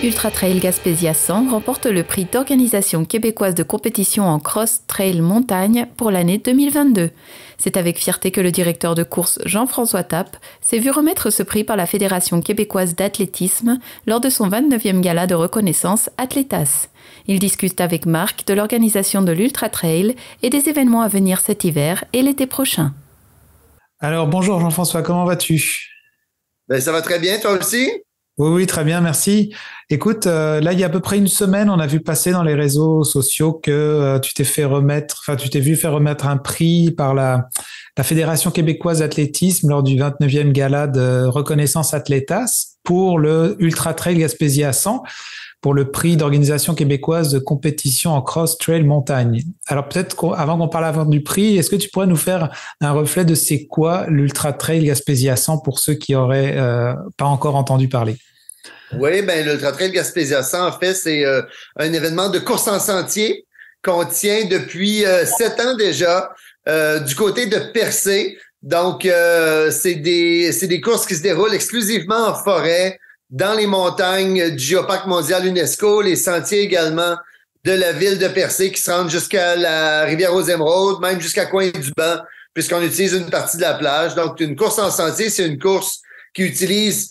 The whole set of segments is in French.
Ultra Trail Gaspésia 100 remporte le prix d'organisation québécoise de compétition en cross-trail montagne pour l'année 2022. C'est avec fierté que le directeur de course Jean-François Tappe s'est vu remettre ce prix par la Fédération québécoise d'athlétisme lors de son 29e gala de reconnaissance Athlétas. Il discute avec Marc de l'organisation de l'Ultra Trail et des événements à venir cet hiver et l'été prochain. Alors bonjour Jean-François, comment vas-tu? Ça va très bien, toi aussi? Oui, très bien, merci. Écoute, là, il y a à peu près une semaine, on a vu passer dans les réseaux sociaux que tu t'es vu faire remettre un prix par la Fédération québécoise d'athlétisme lors du 29e gala de reconnaissance Athlétas pour le Ultra Trail Gaspésia 100, pour le prix d'organisation québécoise de compétition en cross-trail montagne. Alors peut-être avant qu'on parle du prix, est-ce que tu pourrais nous faire un reflet de c'est quoi l'Ultra Trail Gaspésia 100 pour ceux qui auraient pas encore entendu parler? Oui, l'Ultra Trail Gaspésia 100, en fait, c'est un événement de course en sentier qu'on tient depuis 7 ans déjà du côté de Percé. Donc, c'est des courses qui se déroulent exclusivement en forêt, dans les montagnes du Géoparc mondial UNESCO, les sentiers également de la ville de Percé qui se rendent jusqu'à la rivière aux Émeraudes, même jusqu'à Coin-du-Banc, puisqu'on utilise une partie de la plage. Donc, une course en sentier, c'est une course qui utilise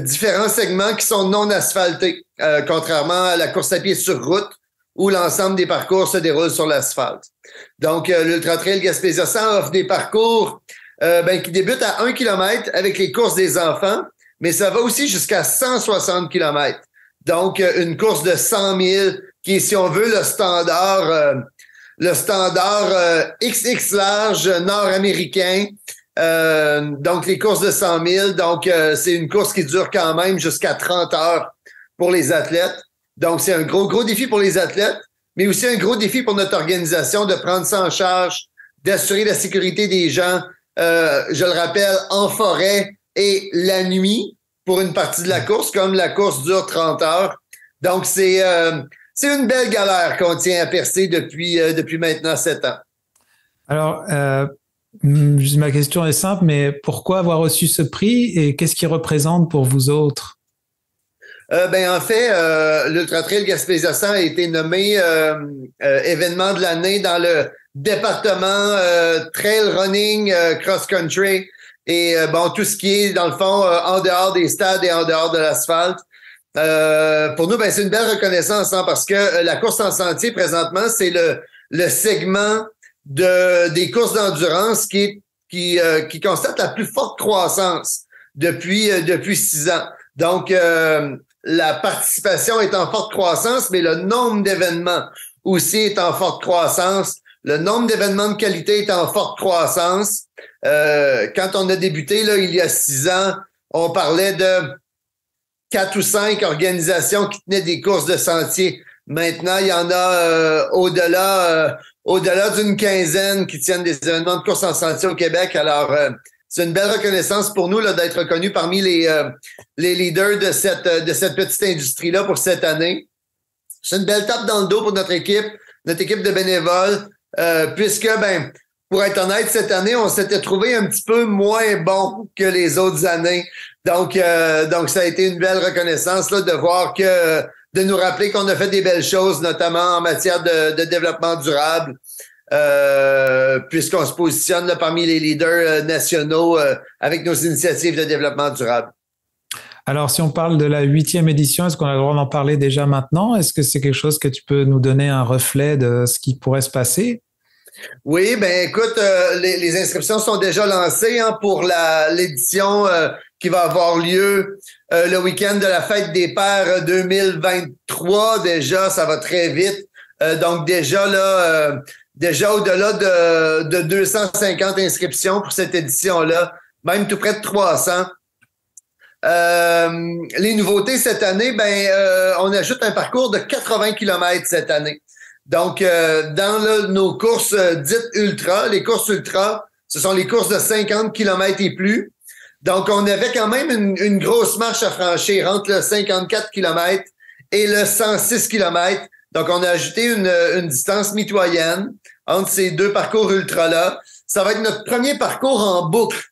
différents segments qui sont non asphaltés, contrairement à la course à pied sur route où l'ensemble des parcours se déroule sur l'asphalte. Donc, l'Ultra Trail Gaspésia 100 offre des parcours qui débutent à 1 km avec les courses des enfants, mais ça va aussi jusqu'à 160 km. Donc, une course de 100 000 qui est, si on veut, le standard XX large nord-américain. Donc, les courses de 100 000, c'est une course qui dure quand même jusqu'à 30 heures pour les athlètes. Donc, c'est un gros défi pour les athlètes, mais aussi un gros défi pour notre organisation de prendre ça en charge, d'assurer la sécurité des gens, je le rappelle, en forêt et la nuit pour une partie de la course, comme la course dure 30 heures. Donc, c'est une belle galère qu'on tient à Percé depuis maintenant 7 ans. Alors, ma question est simple, mais pourquoi avoir reçu ce prix et qu'est-ce qu'il représente pour vous autres? En fait, l'Ultra Trail Gaspésia 100 a été nommé événement de l'année dans le département trail running cross-country et tout ce qui est, dans le fond, en dehors des stades et en dehors de l'asphalte. Pour nous, c'est une belle reconnaissance parce que la course en sentier, présentement, c'est le segment des courses d'endurance qui constate la plus forte croissance depuis 6 ans. Donc, la participation est en forte croissance, mais le nombre d'événements aussi est en forte croissance. Le nombre d'événements de qualité est en forte croissance. Quand on a débuté, là, il y a 6 ans, on parlait de 4 ou 5 organisations qui tenaient des courses de sentiers. Maintenant, il y en a au-delà d'une quinzaine qui tiennent des événements de course en sentier au Québec. Alors, c'est une belle reconnaissance pour nous là, d'être reconnus parmi les leaders de cette petite industrie-là pour cette année. C'est une belle tape dans le dos pour notre équipe de bénévoles, puisque, pour être honnête, cette année, on s'était trouvé un petit peu moins bon que les autres années. Donc, ça a été une belle reconnaissance là, de voir de nous rappeler qu'on a fait des belles choses, notamment en matière de développement durable, puisqu'on se positionne là, parmi les leaders nationaux avec nos initiatives de développement durable. Alors, si on parle de la 8e édition, est-ce qu'on a le droit d'en parler déjà maintenant? Est-ce que c'est quelque chose que tu peux nous donner un reflet de ce qui pourrait se passer? Oui, écoute, les inscriptions sont déjà lancées pour l'édition qui va avoir lieu le week-end de la Fête des Pères 2023. Déjà, ça va très vite. Donc déjà là, au-delà de 250 inscriptions pour cette édition-là, même tout près de 300. Les nouveautés cette année, on ajoute un parcours de 80 km cette année. Donc, dans nos courses dites ultra, les courses ultra, ce sont les courses de 50 km et plus. Donc, on avait quand même une grosse marche à franchir entre le 54 km et le 106 km. Donc, on a ajouté une distance mitoyenne entre ces deux parcours ultra-là. Ça va être notre premier parcours en boucle.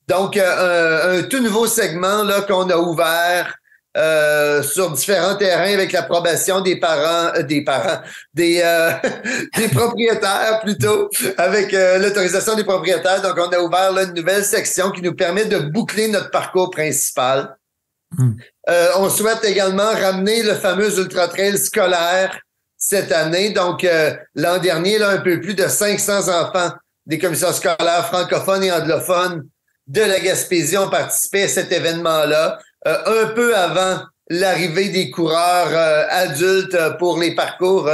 Donc, un tout nouveau segment là qu'on a ouvert sur différents terrains avec l'approbation des propriétaires plutôt, avec l'autorisation des propriétaires. Donc, on a ouvert là, une nouvelle section qui nous permet de boucler notre parcours principal. On souhaite également ramener le fameux Ultra Trail scolaire cette année. Donc, l'an dernier, là, un peu plus de 500 enfants des commissions scolaires francophones et anglophones de la Gaspésie ont participé à cet événement-là, un peu avant l'arrivée des coureurs adultes pour les parcours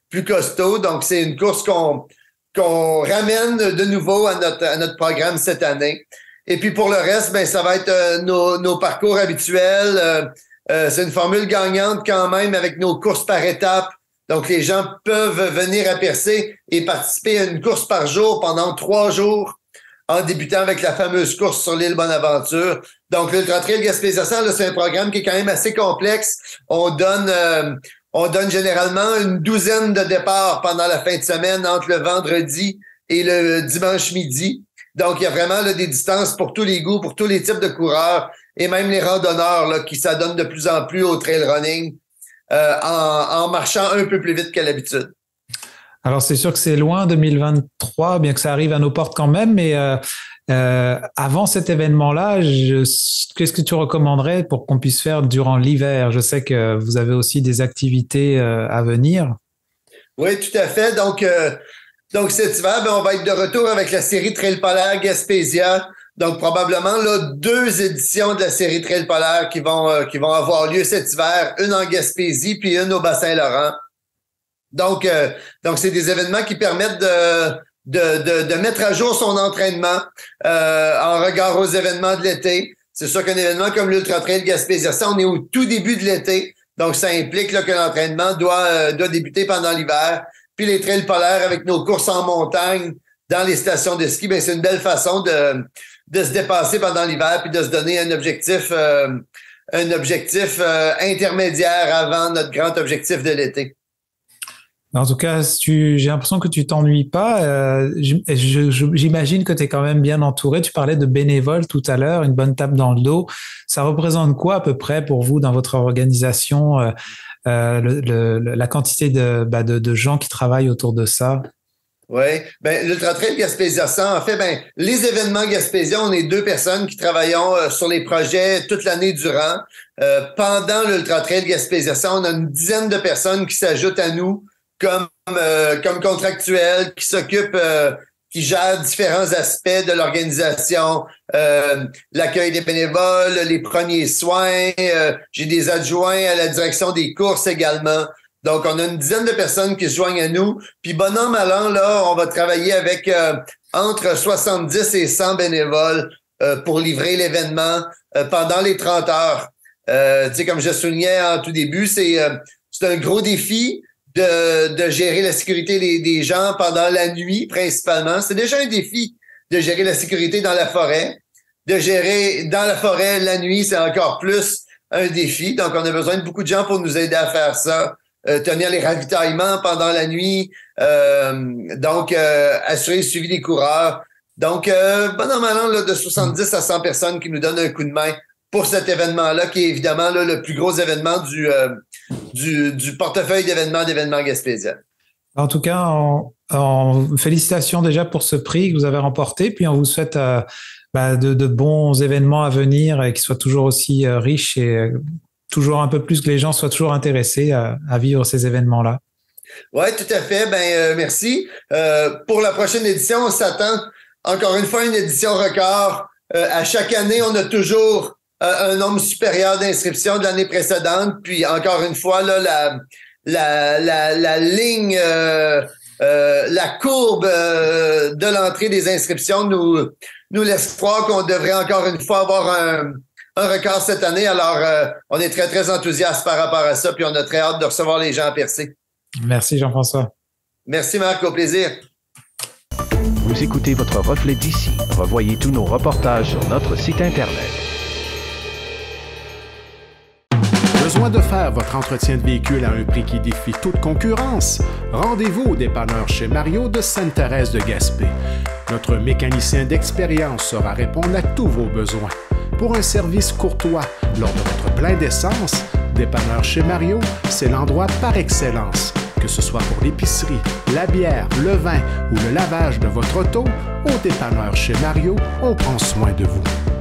plus costauds. Donc, c'est une course qu'on ramène de nouveau à notre programme cette année. Et puis pour le reste, ben ça va être nos parcours habituels. C'est une formule gagnante quand même avec nos courses par étapes. Donc les gens peuvent venir à Percé et participer à une course par jour pendant 3 jours, en débutant avec la fameuse course sur l'île Bonaventure. Donc l'Ultra Trail Gaspésia-Centre, là, c'est un programme qui est quand même assez complexe. On donne généralement une douzaine de départs pendant la fin de semaine entre le vendredi et le dimanche midi. Donc, il y a vraiment là, des distances pour tous les goûts, pour tous les types de coureurs et même les randonneurs là, qui s'adonnent de plus en plus au trail running en marchant un peu plus vite qu'à l'habitude. Alors, c'est sûr que c'est loin 2023, bien que ça arrive à nos portes quand même, mais avant cet événement-là, qu'est-ce que tu recommanderais pour qu'on puisse faire durant l'hiver? Je sais que vous avez aussi des activités à venir. Oui, tout à fait. Donc cet hiver, on va être de retour avec la série Trail Polaire Gaspésia. Donc, probablement, là, 2 éditions de la série Trail Polaire qui vont avoir lieu cet hiver. Une en Gaspésie, puis une au Bas-Saint-Laurent. Donc, c'est des événements qui permettent de mettre à jour son entraînement, en regard aux événements de l'été. C'est sûr qu'un événement comme l'Ultra Trail Gaspésia, ça, on est au tout début de l'été. Donc, ça implique, là, que l'entraînement doit débuter pendant l'hiver. Puis les trails polaires avec nos courses en montagne dans les stations de ski, ben c'est une belle façon de se dépasser pendant l'hiver puis de se donner un objectif intermédiaire avant notre grand objectif de l'été. En tout cas, j'ai l'impression que tu t'ennuies pas. J'imagine que tu es quand même bien entouré. Tu parlais de bénévoles tout à l'heure, une bonne tape dans le dos. Ça représente quoi à peu près pour vous dans votre organisation, la quantité de gens qui travaillent autour de ça? Oui, ben l'Ultra Trail Gaspésia-Centre, en fait, ben les événements Gaspésia, on est 2 personnes qui travaillons sur les projets toute l'année durant. Pendant l'Ultra Trail Gaspésia-Centre, on a une dizaine de personnes qui s'ajoutent à nous comme contractuels, qui s'occupent, qui gèrent différents aspects de l'organisation, l'accueil des bénévoles, les premiers soins. J'ai des adjoints à la direction des courses également. Donc, on a une dizaine de personnes qui se joignent à nous. Puis, bon an, mal an, là, on va travailler avec entre 70 et 100 bénévoles pour livrer l'événement pendant les 30 heures. Tu sais, comme je soulignais en tout début, c'est un gros défi de gérer la sécurité des gens pendant la nuit, principalement. C'est déjà un défi de gérer la sécurité dans la forêt. De gérer dans la forêt la nuit, c'est encore plus un défi. Donc, on a besoin de beaucoup de gens pour nous aider à faire ça. Tenir les ravitaillements pendant la nuit, assurer le suivi des coureurs. Donc, bon an, mal an, là, de 70 à 100 personnes qui nous donnent un coup de main pour cet événement-là, qui est évidemment là, le plus gros événement du portefeuille d'événements Gaspésia. En tout cas, félicitations déjà pour ce prix que vous avez remporté, puis on vous souhaite de bons événements à venir et qu'ils soient toujours aussi riches et toujours un peu plus, que les gens soient toujours intéressés à vivre ces événements-là. Oui, tout à fait. Merci. Pour la prochaine édition, on s'attend encore une fois à une édition record. À chaque année, on a toujours un nombre supérieur d'inscriptions de l'année précédente. Puis encore une fois, là, la ligne, la courbe de l'entrée des inscriptions nous laisse croire qu'on devrait encore une fois avoir un record cette année. Alors, on est très, très enthousiaste par rapport à ça, puis on a très hâte de recevoir les gens à Percé. Merci, Jean-François. Merci, Marc. Au plaisir. Vous écoutez votre reflet d'ici. Revoyez tous nos reportages sur notre site Internet. Besoin de faire votre entretien de véhicule à un prix qui défie toute concurrence? Rendez-vous au dépanneur chez Mario de Sainte-Thérèse de Gaspé. Notre mécanicien d'expérience saura répondre à tous vos besoins. pour un service courtois lors de votre plein d'essence, Dépanneur chez Mario, c'est l'endroit par excellence. Que ce soit pour l'épicerie, la bière, le vin ou le lavage de votre auto, au Dépanneur chez Mario, on prend soin de vous.